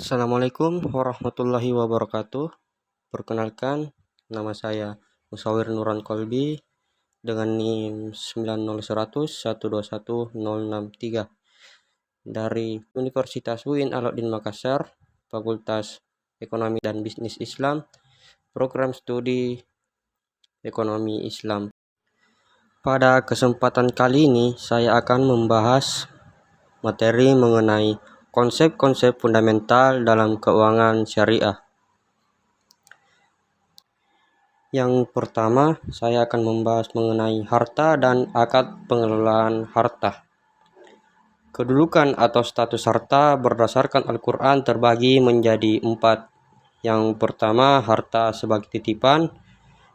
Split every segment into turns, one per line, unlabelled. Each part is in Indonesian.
Assalamualaikum warahmatullahi wabarakatuh. Perkenalkan, nama saya Musawir Nuran Kolbi dengan NIM 90100121063 dari Universitas UIN Alauddin Makassar, Fakultas Ekonomi dan Bisnis Islam, Program Studi Ekonomi Islam. Pada kesempatan kali ini saya akan membahas materi mengenai konsep-konsep fundamental dalam keuangan syariah. Yang pertama, saya akan membahas mengenai harta dan akad pengelolaan harta. Kedudukan atau status harta berdasarkan Al-Quran terbagi menjadi 4. Yang pertama, harta sebagai titipan.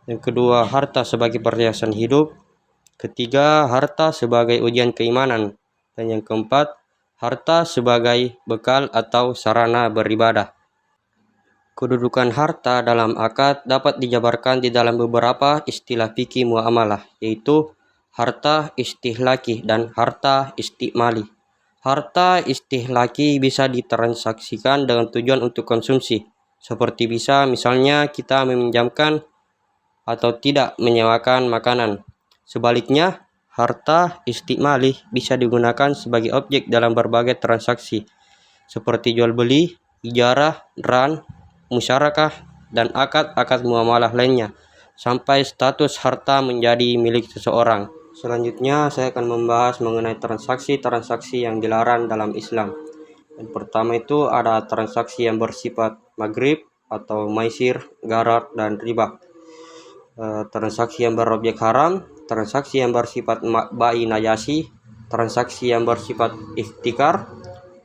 Yang kedua, harta sebagai perhiasan hidup. Ketiga, harta sebagai ujian keimanan. Dan yang keempat, harta sebagai bekal atau sarana beribadah. Kedudukan harta dalam akad dapat dijabarkan di dalam beberapa istilah fikih muamalah, yaitu harta istihlaki dan harta istimali. Harta istihlaki bisa ditransaksikan dengan tujuan untuk konsumsi, seperti bisa misalnya kita meminjamkan atau tidak menyewakan makanan. Sebaliknya, harta istimali bisa digunakan sebagai objek dalam berbagai transaksi, seperti jual beli, ijarah, ran, musyarakah, dan akad-akad muamalah lainnya, sampai status harta menjadi milik seseorang. Selanjutnya, saya akan membahas mengenai transaksi-transaksi yang dilarang dalam Islam. Yang pertama itu ada transaksi yang bersifat maghrib atau maisir, gharar, dan riba. Transaksi yang berobjek haram, transaksi yang bersifat bai najasi, transaksi yang bersifat ihtikar,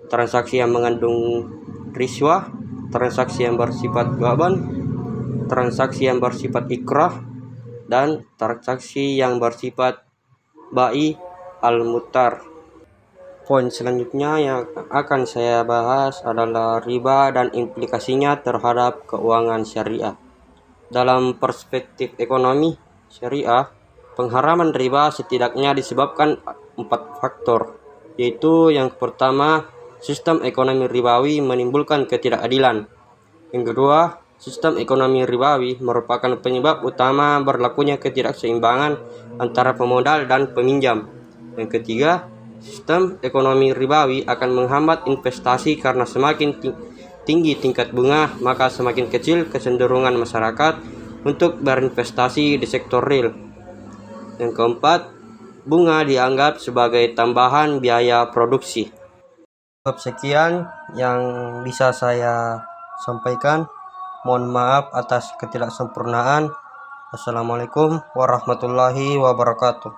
transaksi yang mengandung riswah, transaksi yang bersifat gaban, transaksi yang bersifat ikrah, dan transaksi yang bersifat bai al-mutar. Poin selanjutnya yang akan saya bahas adalah riba dan implikasinya terhadap keuangan syariah. Dalam perspektif ekonomi syariah, pengharaman riba setidaknya disebabkan 4 faktor, yaitu yang pertama, sistem ekonomi ribawi menimbulkan ketidakadilan. Yang kedua, sistem ekonomi ribawi merupakan penyebab utama berlakunya ketidakseimbangan antara pemodal dan peminjam. Yang ketiga, sistem ekonomi ribawi akan menghambat investasi karena semakin tinggi tingkat bunga, maka semakin kecil kecenderungan masyarakat untuk berinvestasi di sektor real. Yang keempat, bunga dianggap sebagai tambahan biaya produksi. Sekian yang bisa saya sampaikan. Mohon maaf atas ketidaksempurnaan. Wassalamualaikum warahmatullahi wabarakatuh.